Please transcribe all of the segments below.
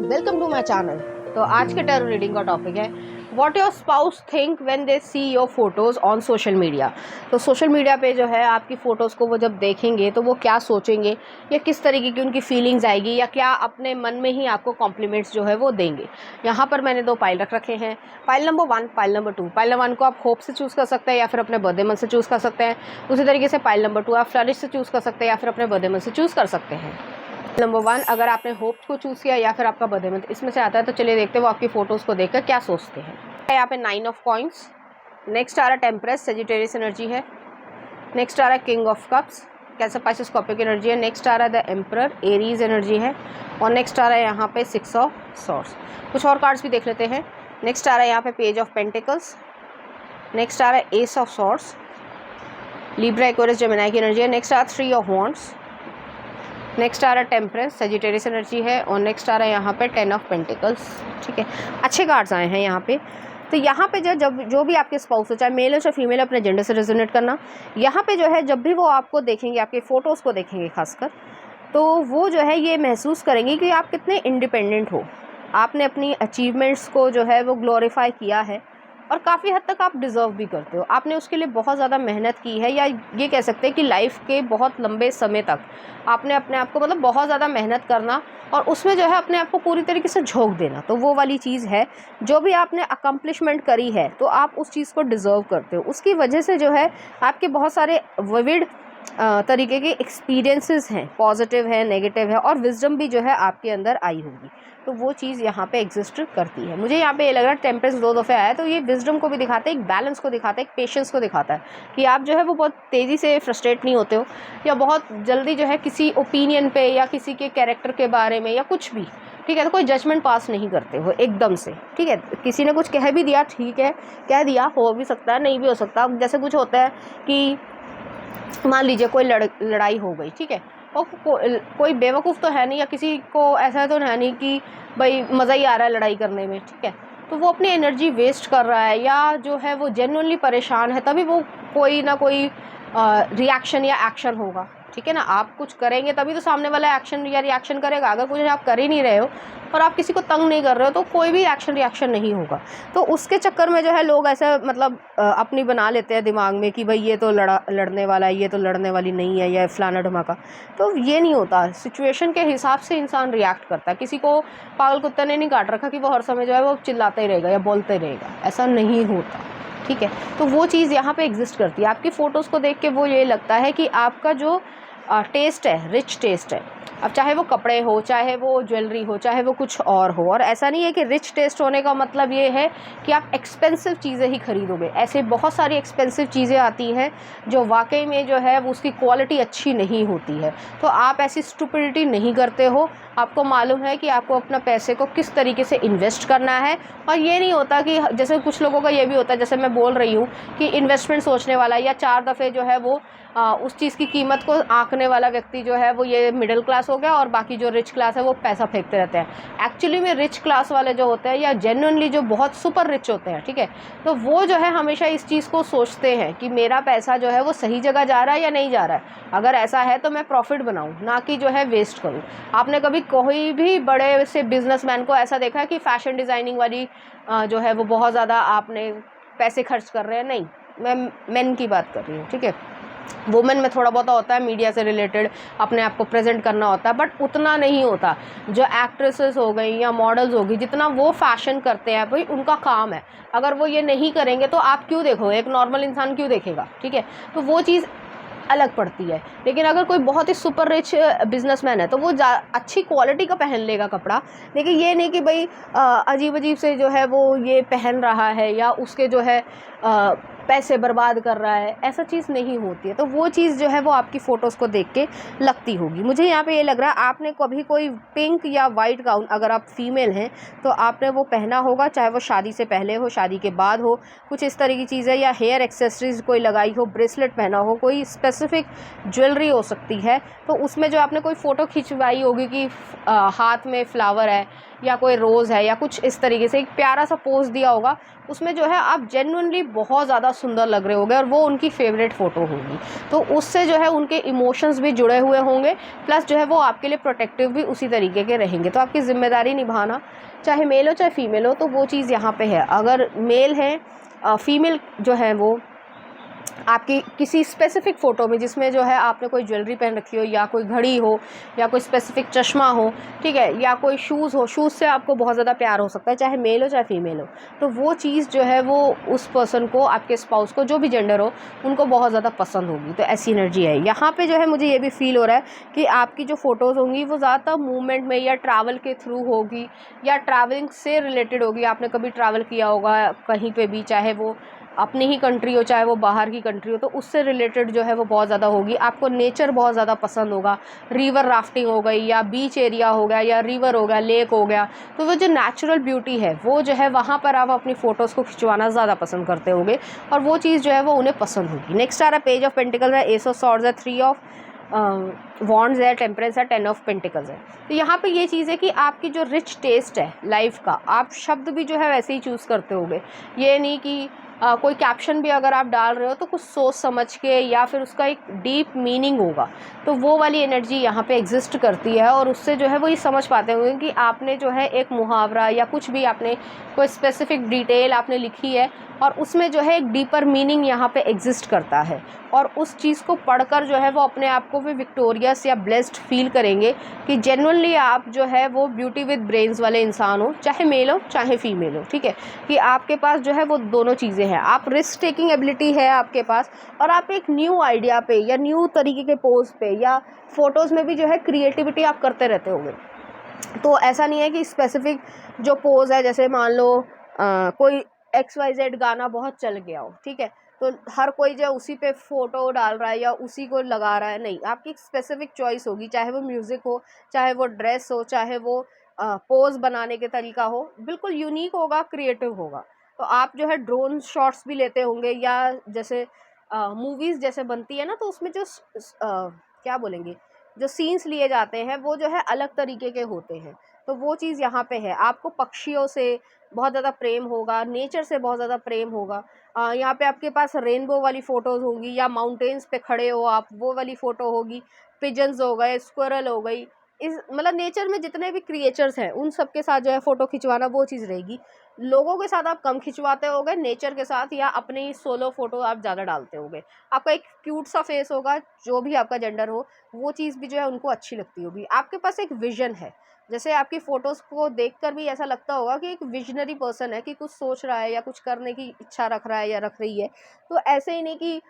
Welcome to my channel. तो आज के टैरो रीडिंग का टॉपिक है what your spouse think when they see your photos on social media. तो social media पे जो है आपकी फ़ोटोज़ को वो जब देखेंगे तो वो क्या सोचेंगे या किस तरीके की उनकी फीलिंग्स आएगी या क्या अपने मन में ही आपको कॉम्प्लीमेंट्स जो है वो देंगे। यहाँ पर मैंने दो पाइल रख रखे हैं, pile number 1, pile number 2। Pile number 1 को आप होप से चूज़ कर सकते हैं या फिर अपने बर्थडे मंथ से चूज़ कर सकते हैं। उसी तरीके से पाइल नंबर 2 आप फ्लरिश से चूज़ कर सकते हैं या फिर अपने बर्थडे मंथ से चूज़ कर सकते हैं। नंबर 1 अगर आपने होप को चूज़ किया या फिर आपका बर्थडे मंथ इसमें से आता है तो चलिए देखते हैं वो आपकी फ़ोटोज़ को देखकर क्या सोचते हैं। यहाँ पे 9 ऑफ कॉइंस, नेक्स्ट आ रहा टेम्परेस सेजिटेरियस एनर्जी है, नेक्स्ट आ रहा है king of cups cancer Pisces Scorpio energy है, नेक्स्ट आ रहा है द एम्परर एरीज एनर्जी है और नेक्स्ट आ रहा है यहाँ पे 6 ऑफ सॉर्ड्स। कुछ और कार्ड्स भी देख लेते हैं। नेक्स्ट आ रहा है यहाँ पे पेज ऑफ पेंटिकल्स, नेक्स्ट आ रहा है S of swords, Libra Aquarius Gemini की एनर्जी है, नेक्स्ट आ रहा है 3 ऑफ वॉन्ड्स, नेक्स्ट आ रहा है टेम्परेंस सेजिटेरियस एनर्जी है और नेक्स्ट आ रहा है यहाँ पे 10 ऑफ पेंटिकल्स। ठीक है, अच्छे कार्ड्स आए हैं यहाँ पे। तो यहाँ पे जो भी आपके स्पाउस हो, चाहे मेल हो चाहे फीमेल, अपने जेंडर से रेजोनेट करना। यहाँ पे जो है जब भी वो आपको देखेंगे, आपके फ़ोटोज़ को देखेंगे खासकर, तो वो जो है ये महसूस करेंगे कि आप कितने इंडिपेंडेंट हो, आपने अपनी अचीवमेंट्स को जो है वो ग्लोरीफाई किया है और काफ़ी हद तक आप डिज़र्व भी करते हो। आपने उसके लिए बहुत ज़्यादा मेहनत की है, या ये कह सकते हैं कि लाइफ के बहुत लंबे समय तक आपने अपने आप को मतलब बहुत ज़्यादा मेहनत करना और उसमें जो है अपने आप को पूरी तरीके से झोंक देना, तो वो वाली चीज़ है। जो भी आपने अकम्पलिशमेंट करी है तो आप उस चीज़ को डिज़र्व करते हो। उसकी वजह से जो है आपके बहुत सारे विविड तरीके के एक्सपीरियंसेस हैं, पॉजिटिव है, नेगेटिव है और विजडम भी जो है आपके अंदर आई होगी। तो वो चीज़ यहाँ पे एग्जिस्ट करती है। मुझे यहाँ पे ये लग रहा है टेम्परेंस 2 दफ़े आया है, तो ये विजडम को भी दिखाता है, एक बैलेंस को दिखाता है, एक पेशेंस को दिखाता है कि आप जो है वो बहुत तेज़ी से फ्रस्ट्रेट नहीं होते हो या बहुत जल्दी जो है किसी ओपिनियन पे या किसी के कैरेक्टर के बारे में या कुछ भी, ठीक है, तो कोई जजमेंट पास नहीं करते हो एकदम से। ठीक है, किसी ने कुछ कह भी दिया, ठीक है, कह दिया, हो भी सकता है, नहीं भी हो सकता। जैसे कुछ होता है कि मान लीजिए कोई लड़ाई हो गई, ठीक है, और कोई बेवकूफ़ तो है नहीं या किसी को ऐसा तो है नहीं कि भाई मज़ा ही आ रहा है लड़ाई करने में, ठीक है, तो वो अपनी एनर्जी वेस्ट कर रहा है या जो है वो जेन्युइनली परेशान है, तभी वो कोई ना कोई रिएक्शन या एक्शन होगा। ठीक है ना, आप कुछ करेंगे तभी तो सामने वाला एक्शन या रिएक्शन करेगा। अगर कुछ आप कर ही नहीं रहे हो और आप किसी को तंग नहीं कर रहे हो तो कोई भी एक्शन रिएक्शन नहीं होगा। तो उसके चक्कर में जो है लोग ऐसा मतलब अपनी बना लेते हैं दिमाग में कि भाई ये तो लड़ने वाला है, ये तो लड़ने वाली नहीं है, या फलाना ढमाका। तो ये नहीं होता, सिचुएशन के हिसाब से इंसान रिएक्ट करता है। किसी को पागल कुत्ते ने नहीं काट रखा कि वो हर समय जो है वो चिल्लाता ही रहेगा या बोलते ही रहेगा, ऐसा नहीं होता। ठीक है, तो वो चीज़ यहाँ पे एग्जिस्ट करती है। आपकी फ़ोटोज़ को देख के वो ये लगता है कि आपका जो टेस्ट है, रिच टेस्ट है। अब चाहे वो कपड़े हो, चाहे वो ज्वेलरी हो, चाहे वो कुछ और हो। और ऐसा नहीं है कि रिच टेस्ट होने का मतलब ये है कि आप एक्सपेंसिव चीज़ें ही खरीदोगे। ऐसे बहुत सारी एक्सपेंसिव चीज़ें आती हैं जो वाकई में जो है वो उसकी क्वालिटी अच्छी नहीं होती है। तो आप ऐसी स्टुपिडिटी नहीं करते हो। आपको मालूम है कि आपको अपना पैसे को किस तरीके से इन्वेस्ट करना है। और ये नहीं होता कि जैसे कुछ लोगों का ये भी होता है, जैसे मैं बोल रही हूँ कि इन्वेस्टमेंट सोचने वाला या 4 दफ़े जो है वो उस चीज़ की कीमत को आंकने वाला व्यक्ति जो है वो ये मिडिल क्लास हो गया, और बाकी जो रिच क्लास है वो पैसा फेंकते रहते हैं। एक्चुअली में रिच क्लास वाले जो होते हैं या जेन्युइनली जो बहुत सुपर रिच होते हैं, ठीक है, तो वो जो है हमेशा इस चीज़ को सोचते हैं कि मेरा पैसा जो है वो सही जगह जा रहा है या नहीं जा रहा है। अगर ऐसा है तो मैं प्रॉफिट बनाऊँ, ना कि जो है वेस्ट करूँ। आपने कभी कोई भी बड़े से बिजनेसमैन को ऐसा देखा है कि फ़ैशन डिज़ाइनिंग वाली जो है वो बहुत ज़्यादा आपने पैसे खर्च कर रहे हैं? नहीं, मैं मेन की बात कर रही हूँ। ठीक है, वुमेन में थोड़ा बहुत होता है, मीडिया से रिलेटेड अपने आप को प्रेजेंट करना होता है, बट उतना नहीं होता। जो एक्ट्रेसेस हो गई या मॉडल्स हो गई, जितना वो फैशन करते हैं भाई उनका काम है। अगर वो ये नहीं करेंगे तो आप क्यों देखो, एक नॉर्मल इंसान क्यों देखेगा? ठीक है, तो वो चीज़ अलग पड़ती है। लेकिन अगर कोई बहुत ही सुपर रिच बिजनेसमैन है तो वो अच्छी क्वालिटी का पहन लेगा कपड़ा, लेकिन ये नहीं कि भाई अजीब अजीब से जो है वो ये पहन रहा है या उसके जो है पैसे बर्बाद कर रहा है, ऐसा चीज़ नहीं होती है। तो वो चीज़ जो है वो आपकी फ़ोटोज़ को देख के लगती होगी। मुझे यहाँ पे ये लग रहा है आपने कभी कोई पिंक या वाइट गाउन, अगर आप फीमेल हैं तो आपने वो पहना होगा, चाहे वो शादी से पहले हो, शादी के बाद हो, कुछ इस तरह की चीज़ें, या हेयर एक्सेसरीज कोई लगाई हो, ब्रेसलेट पहना हो, कोई स्पेसिफिक ज्वेलरी हो सकती है। तो उसमें जो आपने कोई फ़ोटो खिंचवाई होगी कि हाथ में फ्लावर है या कोई रोज़ है या कुछ इस तरीके से एक प्यारा सा पोज़ दिया होगा, उसमें जो है आप जेन्युइनली बहुत ज़्यादा सुंदर लग रहे होंगे और वो उनकी फेवरेट फ़ोटो होगी। तो उससे जो है उनके इमोशंस भी जुड़े हुए होंगे, प्लस जो है वो आपके लिए प्रोटेक्टिव भी उसी तरीके के रहेंगे। तो आपकी ज़िम्मेदारी निभाना, चाहे मेल हो चाहे फीमेल हो, तो वो चीज़ यहाँ पे है। अगर मेल है, फीमेल जो है वो आपकी किसी स्पेसिफ़िक फ़ोटो में जिसमें जो है आपने कोई ज्वेलरी पहन रखी हो या कोई घड़ी हो या कोई स्पेसिफ़िक चश्मा हो, ठीक है, या कोई शूज़ हो, शूज़ से आपको बहुत ज़्यादा प्यार हो सकता है, चाहे मेल हो चाहे फीमेल हो। तो वो चीज़ जो है वो उस पर्सन को, आपके स्पाउस को, जो भी जेंडर हो, उनको बहुत ज़्यादा पसंद होगी। तो ऐसी एनर्जी है यहाँ पे। जो है मुझे ये भी फ़ील हो रहा है कि आपकी जो फ़ोटोज़ होंगी वो ज़्यादातर मूवमेंट में या ट्रैवल के थ्रू होगी या ट्रैवलिंग से रिलेटेड होगी। आपने कभी ट्रैवल किया होगा कहीं पे भी, चाहे वो अपनी ही कंट्री हो चाहे वो बाहर की कंट्री हो, तो उससे रिलेटेड जो है वो बहुत ज़्यादा होगी। आपको नेचर बहुत ज़्यादा पसंद होगा, रिवर राफ्टिंग हो गई या बीच एरिया हो गया या रिवर हो गया, लेक हो गया, तो वो जो नेचुरल ब्यूटी है वो जो है वहाँ पर आप अपनी फ़ोटोज़ को खिंचवाना ज़्यादा पसंद करते होंगे और वो चीज़ जो है वो उन्हें पसंद होगी। नेक्स्ट आ रहा है पेज ऑफ पेंटिकल्स है, एस ऑफ सॉर्ड्स है, 3 ऑफ वॉन्ड्स है, टेम्परेंस है, 10 ऑफ पेंटिकल्स है। तो यहाँ पे ये चीज़ है कि आपकी जो रिच टेस्ट है लाइफ का, आप शब्द भी जो है वैसे ही चूज़ करते होंगे। ये नहीं कि कोई कैप्शन भी अगर आप डाल रहे हो तो कुछ सोच समझ के या फिर उसका एक डीप मीनिंग होगा, तो वो वाली एनर्जी यहाँ पे एग्जिस्ट करती है और उससे जो है वो ये समझ पाते होंगे कि आपने जो है एक मुहावरा या कुछ भी आपने कोई स्पेसिफिक डिटेल आपने लिखी है और उसमें जो है एक डीपर मीनिंग यहाँ पे एग्जिस्ट करता है और उस चीज़ को पढ़कर जो है वो अपने आप को भी विक्टोरियस या ब्लेस्ड फील करेंगे कि जेन्युइनली आप जो है वो ब्यूटी विद ब्रेन्स वाले इंसान हो, चाहे मेल हो चाहे फीमेल हो, ठीक है, कि आपके पास जो है वो दोनों चीज़ें हैं। आप रिस्क टेकिंग एबिलिटी है आपके पास और आप एक न्यू आइडिया पे या न्यू तरीके के पोज पे या फ़ोटोज़ में भी जो है क्रिएटिविटी आप करते रहते होंगे। तो ऐसा नहीं है कि स्पेसिफिक जो पोज़ है, जैसे मान लो कोई XYZ गाना बहुत चल गया हो, ठीक है, तो हर कोई जो है उसी पे फ़ोटो डाल रहा है या उसी को लगा रहा है, नहीं, आपकी एक स्पेसिफिक चॉइस होगी, चाहे वो म्यूज़िक हो, चाहे वो ड्रेस हो, चाहे वो पोज़ बनाने के तरीका हो, बिल्कुल यूनिक होगा, क्रिएटिव होगा। तो आप जो है ड्रोन शॉट्स भी लेते होंगे या जैसे मूवीज़ जैसे बनती है ना, तो उसमें जो क्या बोलेंगे, जो सीन्स लिए जाते हैं वो जो है अलग तरीके के होते हैं। तो वो चीज़ यहाँ पे है। आपको पक्षियों से बहुत ज़्यादा प्रेम होगा, नेचर से बहुत ज़्यादा प्रेम होगा। यहाँ पे आपके पास रेनबो वाली फ़ोटोज़ होंगी या माउंटेन्स पे खड़े हो आप, वो वाली फ़ोटो होगी। पिजन्स हो गए, स्क्विरल हो गई, इस मतलब नेचर में जितने भी क्रिएचर्स हैं उन सब के साथ जो है फ़ोटो खिंचवाना वो चीज़ रहेगी। लोगों के साथ आप कम खिंचवाते होगे, नेचर के साथ या अपनी सोलो फ़ोटो आप ज़्यादा डालते होगे। आपका एक क्यूट सा फेस होगा, जो भी आपका जेंडर हो, वो चीज़ भी जो है उनको अच्छी लगती होगी। आपके पास एक विज़न है, जैसे आपकी फ़ोटोज़ को देखकर भी ऐसा लगता होगा कि एक विज़नरी पर्सन है कि कुछ सोच रहा है या कुछ करने की इच्छा रख रहा है या रख रही है। तो ऐसे ही नहीं कि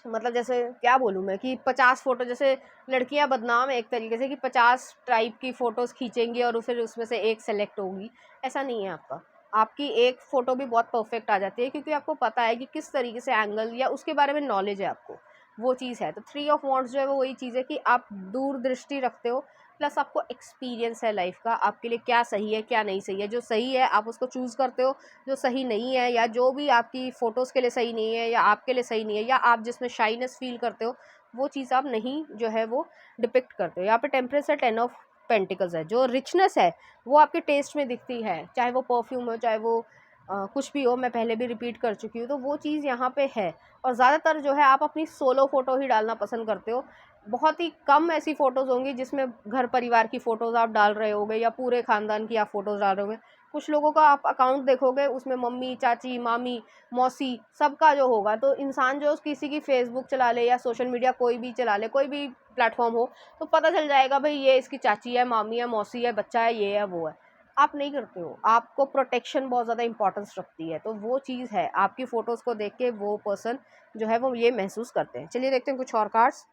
मतलब जैसे क्या बोलूँ मैं कि 50 फ़ोटो, जैसे लड़कियां बदनाम है एक तरीके से कि 50 टाइप की फ़ोटोज़ खींचेंगी और फिर उसमें से एक सेलेक्ट होगी, ऐसा नहीं है आपका। आपकी एक फ़ोटो भी बहुत परफेक्ट आ जाती है क्योंकि आपको पता है कि किस तरीके से एंगल या उसके बारे में नॉलेज है आपको, वो चीज़ है। तो 3 ऑफ वांड्स जो है वो वही चीज़ है कि आप दूरदृष्टि रखते हो, प्लस आपको एक्सपीरियंस है लाइफ का, आपके लिए क्या सही है क्या नहीं सही है। जो सही है आप उसको चूज़ करते हो, जो सही नहीं है या जो भी आपकी फ़ोटोज़ के लिए सही नहीं है या आपके लिए सही नहीं है या आप जिसमें शाइनेस फ़ील करते हो, वो चीज़ आप नहीं जो है वो डिपिक्ट करते हो। यहाँ पे टेम्परेंस है, 10 ऑफ पेंटिकल्स है। जो रिचनेस है वो आपके टेस्ट में दिखती है, चाहे वो परफ्यूम हो, चाहे वो कुछ भी हो, मैं पहले भी रिपीट कर चुकी हूँ, तो वो चीज़ यहाँ पे है। और ज़्यादातर जो है आप अपनी सोलो फ़ोटो ही डालना पसंद करते हो। बहुत ही कम ऐसी फ़ोटोज़ होंगी जिसमें घर परिवार की फ़ोटोज़ आप डाल रहे होगे या पूरे ख़ानदान की आप फ़ोटोज़ डाल रहे होगे। कुछ लोगों का आप अकाउंट देखोगे उसमें मम्मी, चाची, मामी, मौसी सबका जो होगा, तो इंसान जो किसी की फ़ेसबुक चला ले या सोशल मीडिया कोई भी चला ले, कोई भी प्लेटफ़ॉर्म हो, तो पता चल जाएगा भई ये इसकी चाची है, मामी है, मौसी है, बच्चा है, ये है, वो है। आप नहीं करते हो, आपको प्रोटेक्शन बहुत ज़्यादा इंपॉर्टेंस रखती है, तो वो चीज़ है। आपकी फ़ोटोज़ को देख के वो पर्सन जो है वो ये महसूस करते हैं। चलिए देखते हैं कुछ और कार्ड्स।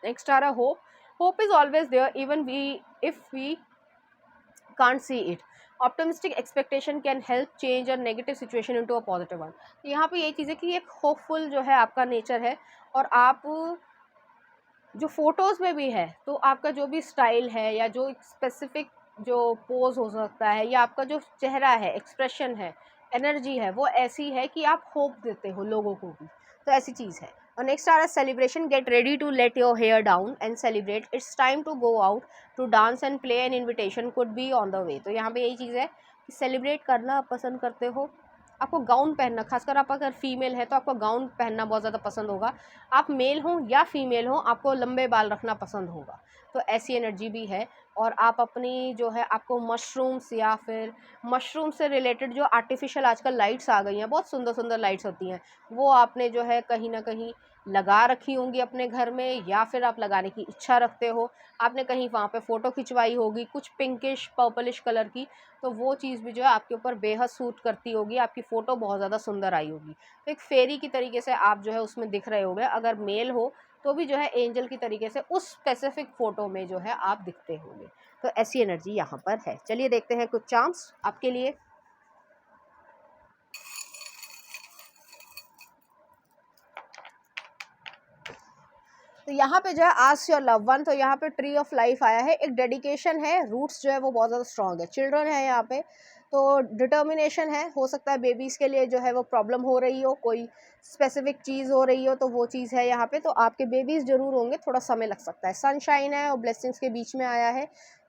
नेक्स्ट आ रहा है hope. Hope is always there even we if we can't see it. Optimistic expectation can help change a negative situation into a positive one. तो यहाँ पे ये चीज़ है कि एक होपफुल जो है आपका नेचर है और आप जो फ़ोटोज़ में भी है, तो आपका जो भी स्टाइल है या जो स्पेसिफ़िक जो पोज़ हो सकता है या आपका जो चेहरा है, एक्सप्रेशन है, एनर्जी है वो ऐसी है कि आप होप देते हो लोगों को भी, तो ऐसी चीज़ है। और नेक्स्ट आ रहा है celebration, get ready to let your hair down and celebrate, it's time to go out to dance and play, an invitation could be on the way. तो यहाँ पे यही चीज़ है कि सेलिब्रेट करना आप पसंद करते हो, आपको गाउन पहनना, खासकर आप अगर फीमेल है तो आपको गाउन पहनना बहुत ज़्यादा पसंद होगा, आप मेल हों या फीमेल हों आपको लंबे बाल रखना पसंद होगा, तो ऐसी एनर्जी भी है। और आप अपनी जो है आपको मशरूम्स या फिर मशरूम से रिलेटेड जो आर्टिफिशियल आजकल लाइट्स आ गई हैं, बहुत सुंदर सुंदर लाइट्स होती हैं, वो आपने जो है कहीं ना कहीं लगा रखी होंगी अपने घर में, या फिर आप लगाने की इच्छा रखते हो, आपने कहीं वहाँ पे फ़ोटो खिंचवाई होगी कुछ पिंकिश पर्पलिश कलर की, तो वो चीज़ भी जो है आपके ऊपर बेहद सूट करती होगी, आपकी फ़ोटो बहुत ज़्यादा सुंदर आई होगी। तो एक फेरी की तरीके से आप जो है उसमें दिख रहे होगे, अगर मेल हो तो भी जो है एंजल की तरीके से उस स्पेसिफिक फ़ोटो में जो है आप दिखते होंगे। तो ऐसी एनर्जी यहाँ पर है। चलिए देखते हैं कुछ चार्म्स आपके लिए। तो यहाँ पे जो है आस्क योर लव वन, तो यहाँ पे ट्री ऑफ लाइफ आया है, एक डेडिकेशन है, रूट्स जो है वो बहुत ज़्यादा स्ट्रॉन्ग है, चिल्ड्रन है यहाँ पे, तो डिटर्मिनेशन है, हो सकता है बेबीज़ के लिए जो है वो प्रॉब्लम हो रही हो, कोई स्पेसिफिक चीज़ हो रही हो, तो वो चीज़ है यहाँ पे, तो आपके बेबीज़ ज़रूर होंगे, थोड़ा समय लग सकता है। सनशाइन है और ब्लेसिंग्स के बीच में आया है,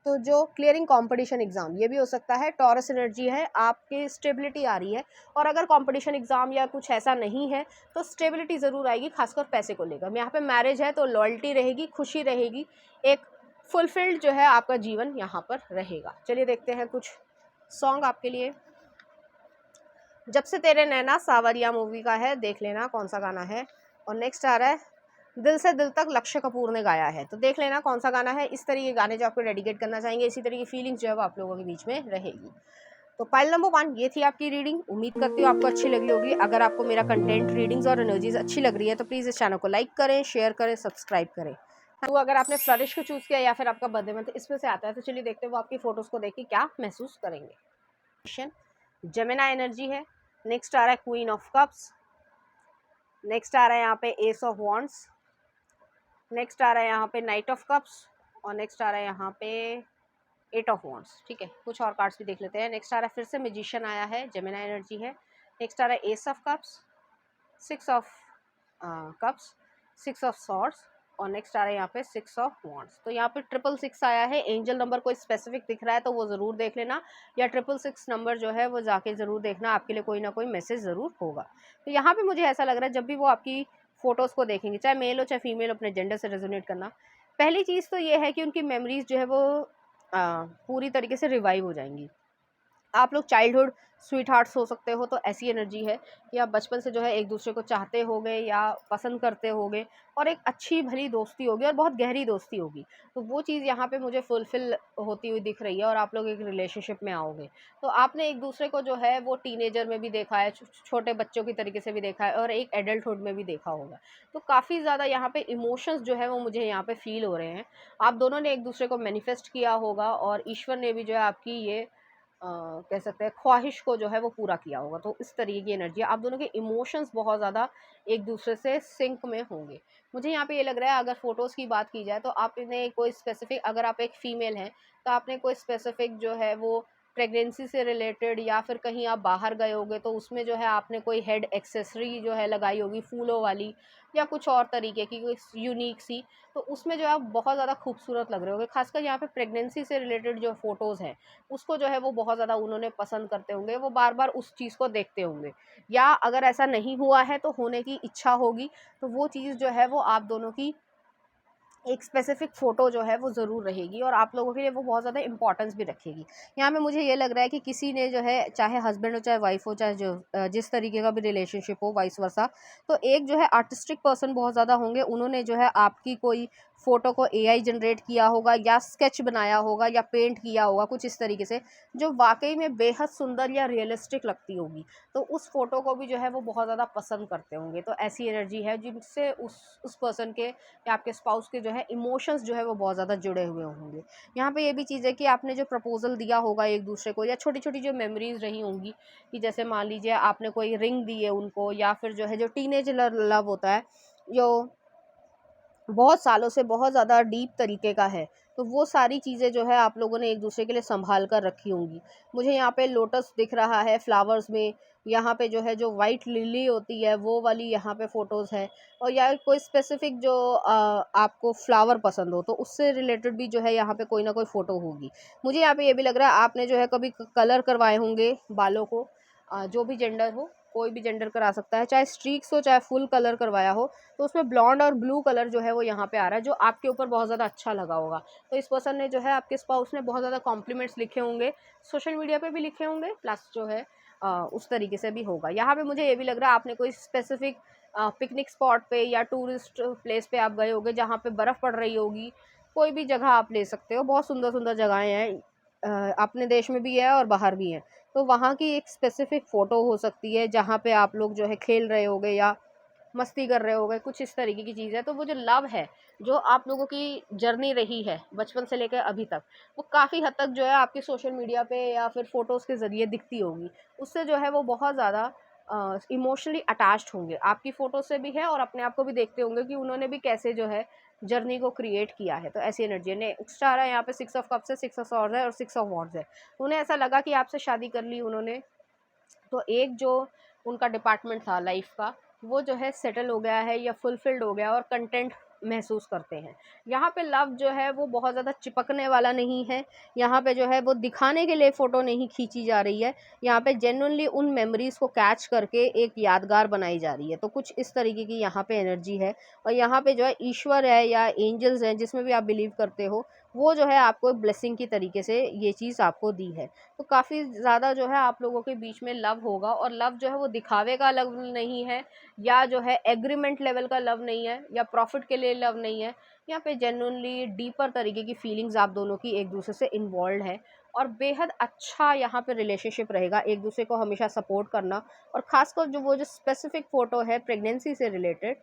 तो जो क्लियरिंग कंपटीशन एग्ज़ाम ये भी हो सकता है। टॉरस एनर्जी है, आपकी स्टेबिलिटी आ रही है, और अगर कंपटीशन एग्ज़ाम या कुछ ऐसा नहीं है तो स्टेबिलिटी ज़रूर आएगी, खासकर पैसे को लेकर। यहाँ पे मैरिज है तो लॉयल्टी रहेगी, खुशी रहेगी, एक फुलफिल्ड जो है आपका जीवन यहाँ पर रहेगा। चलिए देखते हैं कुछ सॉन्ग आपके लिए। जब से तेरे नैना सावरिया मूवी का है, देख लेना कौन सा गाना है। और नेक्स्ट आ रहा है दिल से दिल तक, लक्ष्य कपूर ने गाया है, तो देख लेना कौन सा गाना है। इस तरह के गाने जो आपको डेडिकेट करना चाहेंगे, इसी तरह की फीलिंग्स जो है वो आप लोगों के बीच में रहेगी। तो पाइल नंबर 1 ये थी आपकी रीडिंग, उम्मीद करती हूँ आपको अच्छी लगी होगी। अगर आपको मेरा कंटेंट, रीडिंग्स और एनर्जीज अच्छी लग रही है तो प्लीज़ इस चैनल को लाइक करें, शेयर करें, सब्सक्राइब करें। तो अगर आपने फ्लरिश को चूज़ किया या फिर आपका बर्थडे में, तो इसमें से आता है, तो चलिए देखते हैं वो आपकी फ़ोटोज़ को देख के क्या महसूस करेंगे। जेमिनी एनर्जी है, नेक्स्ट आ रहा है क्वीन ऑफ कप्स, नेक्स्ट आ रहा है यहाँ पे एस ऑफ वॉन्ड्स, नेक्स्ट आ रहा है यहाँ पे नाइट ऑफ कप्स, और नेक्स्ट आ रहा है यहाँ पे एट ऑफ वॉन्ड्स। ठीक है, कुछ और कार्ड्स भी देख लेते हैं। नेक्स्ट आ रहा है फिर से मैजिशियन आया है, जेमिनी एनर्जी है। नेक्स्ट आ रहा है S of cups, six of cups, six of swords, और नेक्स्ट आ रहा है यहाँ पे सिक्स ऑफ वॉन्ड्स। तो यहाँ पे 666 आया है, एंजल नंबर कोई स्पेसिफिक दिख रहा है तो वो ज़रूर देख लेना, या 666 नंबर जो है वो जाके ज़रूर देखना, आपके लिए कोई ना कोई मैसेज ज़रूर होगा। तो यहाँ पे मुझे ऐसा लग रहा है जब भी वो आपकी फ़ोटोज़ को देखेंगे, चाहे मेल हो चाहे फीमेल, अपने जेंडर से रेजोनेट करना। पहली चीज़ तो ये है कि उनकी मेमोरीज़ जो है वो पूरी तरीके से रिवाइव हो जाएंगी। आप लोग चाइल्डहुड स्वीट हार्ट्स हो सकते हो, तो ऐसी एनर्जी है कि आप बचपन से जो है एक दूसरे को चाहते होगे या पसंद करते होगे, और एक अच्छी भली दोस्ती होगी और बहुत गहरी दोस्ती होगी, तो वो चीज़ यहाँ पे मुझे फुलफ़िल होती हुई दिख रही है, और आप लोग एक रिलेशनशिप में आओगे। तो आपने एक दूसरे को जो है वो टीनेजर में भी देखा है, छोटे बच्चों की तरीके से भी देखा है, और एक एडल्टहुड में भी देखा होगा। तो काफ़ी ज़्यादा यहाँ पे इमोशंस जो है वो मुझे यहाँ पे फ़ील हो रहे हैं। आप दोनों ने एक दूसरे को मैनिफेस्ट किया होगा, और ईश्वर ने भी जो है आपकी ये कह सकते हैं ख्वाहिश को जो है वो पूरा किया होगा। तो इस तरीके की एनर्जी, आप दोनों के इमोशंस बहुत ज़्यादा एक दूसरे से सिंक में होंगे। मुझे यहाँ पे ये लग रहा है, अगर फ़ोटोज़ की बात की जाए तो आपने कोई स्पेसिफ़िक, अगर आप एक फ़ीमेल हैं तो आपने कोई स्पेसिफ़िक जो है वो प्रेगनेंसी से रिलेटेड, या फिर कहीं आप बाहर गए होगे तो उसमें जो है आपने कोई हेड एक्सेसरी जो है लगाई होगी फूलों वाली, या कुछ और तरीके की कोई यूनिक सी, तो उसमें जो है आप बहुत ज़्यादा खूबसूरत लग रहे होगे। खासकर यहाँ पे प्रेगनेंसी से रिलेटेड जो फ़ोटोज़ हैं उसको जो है वो बहुत ज़्यादा उन्होंने पसंद करते होंगे, वो बार-बार उस चीज़ को देखते होंगे, या अगर ऐसा नहीं हुआ है तो होने की इच्छा होगी, तो वो चीज़ जो है वो आप दोनों की एक स्पेसिफिक फ़ोटो जो है वो ज़रूर रहेगी, और आप लोगों के लिए वो बहुत ज़्यादा इंपॉर्टेंस भी रखेगी। यहाँ पे मुझे ये लग रहा है कि किसी ने जो है, चाहे हस्बैंड हो चाहे वाइफ हो, चाहे जो जिस तरीके का भी रिलेशनशिप हो, वाइस वर्सा, तो एक जो है आर्टिस्टिक पर्सन बहुत ज़्यादा होंगे, उन्होंने जो है आपकी कोई फ़ोटो को एआई जनरेट किया होगा, या स्केच बनाया होगा, या पेंट किया होगा कुछ इस तरीके से, जो वाक़ई में बेहद सुंदर या रियलिस्टिक लगती होगी। तो उस फ़ोटो को भी जो है वो बहुत ज़्यादा पसंद करते होंगे। तो ऐसी एनर्जी है जिनसे उस पर्सन के या आपके स्पाउस के जो है इमोशंस जो है वो बहुत ज़्यादा जुड़े हुए होंगे। यहाँ पे ये भी चीज़ है कि आपने जो प्रपोज़ल दिया होगा एक दूसरे को, या छोटी-छोटी जो मेमोरीज़ रही होंगी, कि जैसे मान लीजिए आपने कोई रिंग दी है उनको, या फिर जो है जो टीनेज लव होता है, जो बहुत सालों से बहुत ज़्यादा डीप तरीके का है, तो वो सारी चीज़ें जो है आप लोगों ने एक दूसरे के लिए संभाल कर रखी होंगी। मुझे यहाँ पे लोटस दिख रहा है फ्लावर्स में, यहाँ पे जो है जो वाइट लिली होती है वो वाली यहाँ पे फ़ोटोज़ है, और या कोई स्पेसिफ़िक जो आपको फ्लावर पसंद हो तो उससे रिलेटेड भी जो है यहाँ पे कोई ना कोई फ़ोटो होगी। मुझे यहाँ पे ये भी लग रहा है आपने जो है कभी कलर करवाए होंगे बालों को, जो भी जेंडर हो, कोई भी जेंडर करा सकता है, चाहे स्ट्रीक्स हो चाहे फुल कलर करवाया हो, तो उसमें ब्लॉन्ड और ब्लू कलर जो है वो यहाँ पे आ रहा है, जो आपके ऊपर बहुत ज़्यादा अच्छा लगा होगा। तो इस पर्सन ने जो है, आपके स्पाउस ने बहुत ज़्यादा कॉम्प्लीमेंट्स लिखे होंगे, सोशल मीडिया पे भी लिखे होंगे, प्लस जो है उस तरीके से भी होगा। यहाँ पे मुझे ये भी लग रहा है आपने कोई स्पेसिफिक पिकनिक स्पॉट पे या टूरिस्ट प्लेस पे आप गए होगे जहाँ पे बर्फ़ पड़ रही होगी। कोई भी जगह आप ले सकते हो, बहुत सुंदर सुंदर जगहें हैं, अपने देश में भी है और बाहर भी हैं। तो वहाँ की एक स्पेसिफिक फ़ोटो हो सकती है जहाँ पे आप लोग जो है खेल रहे होगे या मस्ती कर रहे होगे, कुछ इस तरीके की चीज़ है। तो वो जो लव है, जो आप लोगों की जर्नी रही है बचपन से लेकर अभी तक, वो काफ़ी हद तक जो है आपकी सोशल मीडिया पे या फिर फ़ोटोज़ के ज़रिए दिखती होगी। उससे जो है वो बहुत ज़्यादा इमोशनली अटैच्ड होंगे, आपकी फ़ोटो से भी है और अपने आप को भी देखते होंगे कि उन्होंने भी कैसे जो है जर्नी को क्रिएट किया है। तो ऐसी एनर्जी है। नेक्स्ट आ रहा है यहाँ पे 6 ऑफ कप्स है, 6 ऑफ सॉर्ड्स है और 6 ऑफ वॉन्ड्स है। उन्हें ऐसा लगा कि आपसे शादी कर ली उन्होंने, तो एक जो उनका डिपार्टमेंट था लाइफ का, वो जो है सेटल हो गया है या फुलफिल्ड हो गया और कंटेंट महसूस करते हैं। यहाँ पे लव जो है वो बहुत ज़्यादा चिपकने वाला नहीं है, यहाँ पे जो है वो दिखाने के लिए फ़ोटो नहीं खींची जा रही है, यहाँ पे जेन्युइनली उन मेमोरीज़ को कैच करके एक यादगार बनाई जा रही है। तो कुछ इस तरीके की यहाँ पे एनर्जी है, और यहाँ पे जो है ईश्वर है या एंजल्स हैं, जिसमें भी आप बिलीव करते हो, वो जो है आपको ब्लेसिंग की तरीके से ये चीज़ आपको दी है। तो काफ़ी ज़्यादा जो है आप लोगों के बीच में लव होगा, और लव जो है वो दिखावे का लव नहीं है, या जो है एग्रीमेंट लेवल का लव नहीं है, या प्रॉफिट के लिए लव नहीं है। यहाँ पे जेन्युइनली डीपर तरीके की फीलिंग्स आप दोनों की एक दूसरे से इन्वॉल्व है, और बेहद अच्छा यहाँ पे रिलेशनशिप रहेगा, एक दूसरे को हमेशा सपोर्ट करना। और ख़ासकर जो वो जो स्पेसिफिक फ़ोटो है प्रेगनेंसी से रिलेटेड,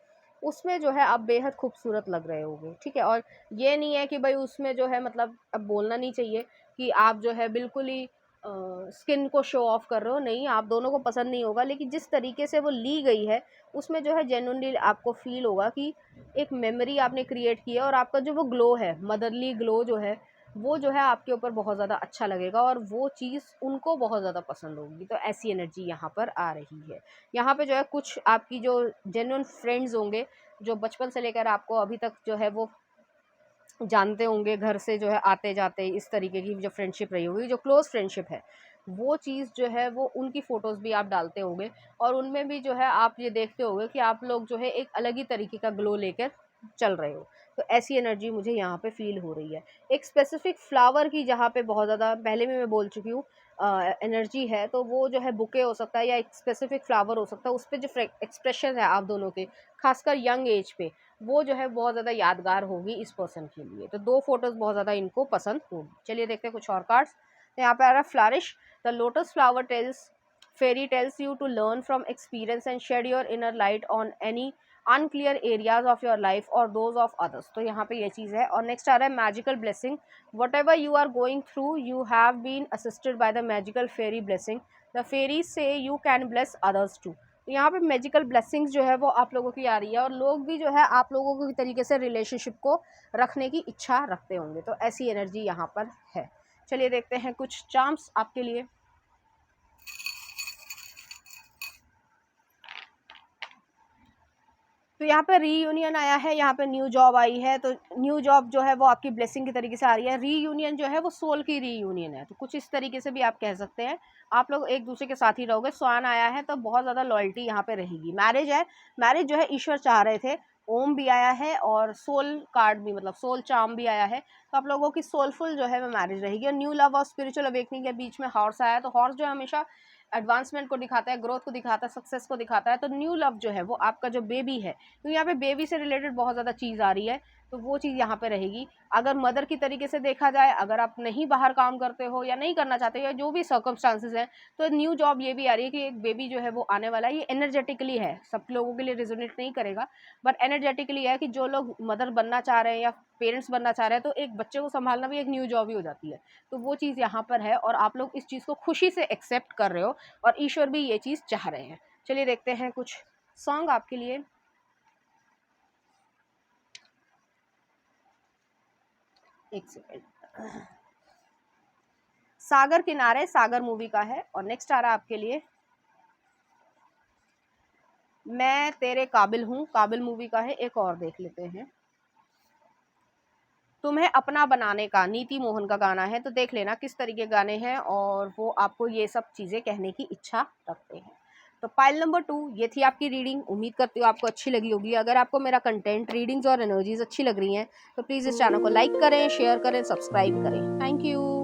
उसमें जो है आप बेहद खूबसूरत लग रहे होगे, ठीक है। और ये नहीं है कि भाई उसमें जो है, मतलब अब बोलना नहीं चाहिए कि आप जो है बिल्कुल ही स्किन को शो ऑफ कर रहे हो, नहीं, आप दोनों को पसंद नहीं होगा, लेकिन जिस तरीके से वो ली गई है उसमें जो है जेन्युइनली आपको फील होगा कि एक मेमोरी आपने क्रिएट की है, और आपका जो वो ग्लो है, मदरली ग्लो जो है, वो जो है आपके ऊपर बहुत ज़्यादा अच्छा लगेगा, और वो चीज़ उनको बहुत ज़्यादा पसंद होगी। तो ऐसी एनर्जी यहाँ पर आ रही है। यहाँ पे जो है कुछ आपकी जो जेन्युइन फ्रेंड्स होंगे, जो बचपन से लेकर आपको अभी तक जो है वो जानते होंगे, घर से जो है आते जाते, इस तरीके की जो फ्रेंडशिप रही होगी, जो क्लोज़ फ्रेंडशिप है, वो चीज़ जो है वो उनकी फ़ोटोज़ भी आप डालते होंगे, और उनमें भी जो है आप ये देखते होंगे कि आप लोग जो है एक अलग ही तरीके का ग्लो लेकर चल रहे हो। तो ऐसी एनर्जी मुझे यहाँ पे फ़ील हो रही है। एक स्पेसिफ़िक फ्लावर की जहाँ पे बहुत ज़्यादा पहले भी मैं बोल चुकी हूँ एनर्जी है, तो वो जो है बुके हो सकता है या एक स्पेसिफ़िक फ्लावर हो सकता है, उस पे जो एक्सप्रेशन है आप दोनों के, ख़ासकर यंग एज पे, वो जो है बहुत ज़्यादा यादगार होगी इस पर्सन के लिए। तो 2 फ़ोटोज़ बहुत ज़्यादा इनको पसंद होगी। चलिए देखते हैं कुछ और कार्ड्स। तो यहाँ पे आ रहा है flourish. The lotus flower tells fairy tales you to learn from experience and shed your inner light on any unclear areas of your life or those of others. तो यहाँ पे ये चीज़ है। और नेक्स्ट आ रहा है magical blessing. Whatever you are going through you have been assisted by the magical fairy blessing. The fairy से you can bless others too. तो यहाँ पे मैजिकल ब्लेसिंग्स जो है वो आप लोगों की आ रही है, और लोग भी जो है आप लोगों की तरीके से रिलेशनशिप को रखने की इच्छा रखते होंगे। तो ऐसी एनर्जी यहाँ पर है। चलिए देखते हैं कुछ चार्म्स आपके लिए। तो यहाँ पे रीयूनियन आया है, यहाँ पे न्यू जॉब आई है, तो न्यू जॉब जो है वो आपकी ब्लेसिंग की तरीके से आ रही है। रीयूनियन जो है वो सोल की रीयूनियन है, तो कुछ इस तरीके से भी आप कह सकते हैं, आप लोग एक दूसरे के साथ ही रहोगे। स्वान आया है, तो बहुत ज़्यादा लॉयल्टी यहाँ पे रहेगी। मैरिज है, मैरिज जो है ईश्वर चाह रहे थे। ओम भी आया है, और सोल कार्ड भी, मतलब सोल चार्म भी आया है। तो आप लोगों की सोलफुल जो है वो मैरिज रहेगी। और न्यू लव और स्पिरिचुअल अवेकनिंग के बीच में हॉर्स आया है, तो हॉर्स जो है हमेशा एडवांसमेंट को दिखाता है, ग्रोथ को दिखाता है, सक्सेस को दिखाता है। तो न्यू लव जो है वो आपका जो बेबी है, तो यहाँ पे बेबी से रिलेटेड बहुत ज़्यादा चीज़ आ रही है, तो वो चीज़ यहाँ पे रहेगी। अगर मदर की तरीके से देखा जाए, अगर आप नहीं बाहर काम करते हो या नहीं करना चाहते हो, या जो भी सर्कमस्टांसेस हैं, तो न्यू जॉब ये भी आ रही है कि एक बेबी जो है वो आने वाला है। ये एनर्जेटिकली है, सब लोगों के लिए रिजोनेट नहीं करेगा, बट एनर्जेटिकली है कि जो लोग मदर बनना चाह रहे हैं या पेरेंट्स बनना चाह रहे हैं, तो एक बच्चे को संभालना भी एक न्यू जॉब ही हो जाती है। तो वो चीज़ यहाँ पर है, और आप लोग इस चीज़ को खुशी से एक्सेप्ट कर रहे हो, और ईश्वर भी ये चीज़ चाह रहे हैं। चलिए देखते हैं कुछ सॉन्ग आपके लिए। एक सेकेंड। सागर किनारे, सागर मूवी का है। और नेक्स्ट आ रहा है आपके लिए, मैं तेरे काबिल हूँ, काबिल मूवी का है। एक और देख लेते हैं, तुम्हें अपना बनाने का, नीति मोहन का गाना है। तो देख लेना किस तरीके के गाने हैं और वो आपको ये सब चीज़ें कहने की इच्छा रखते हैं। तो पाइल नंबर 2 ये थी आपकी रीडिंग। उम्मीद करती हूँ आपको अच्छी लगी होगी। अगर आपको मेरा कंटेंट, रीडिंग्स और एनर्जीज अच्छी लग रही हैं तो प्लीज़ इस चैनल को लाइक करें, शेयर करें, सब्सक्राइब करें। Thank you.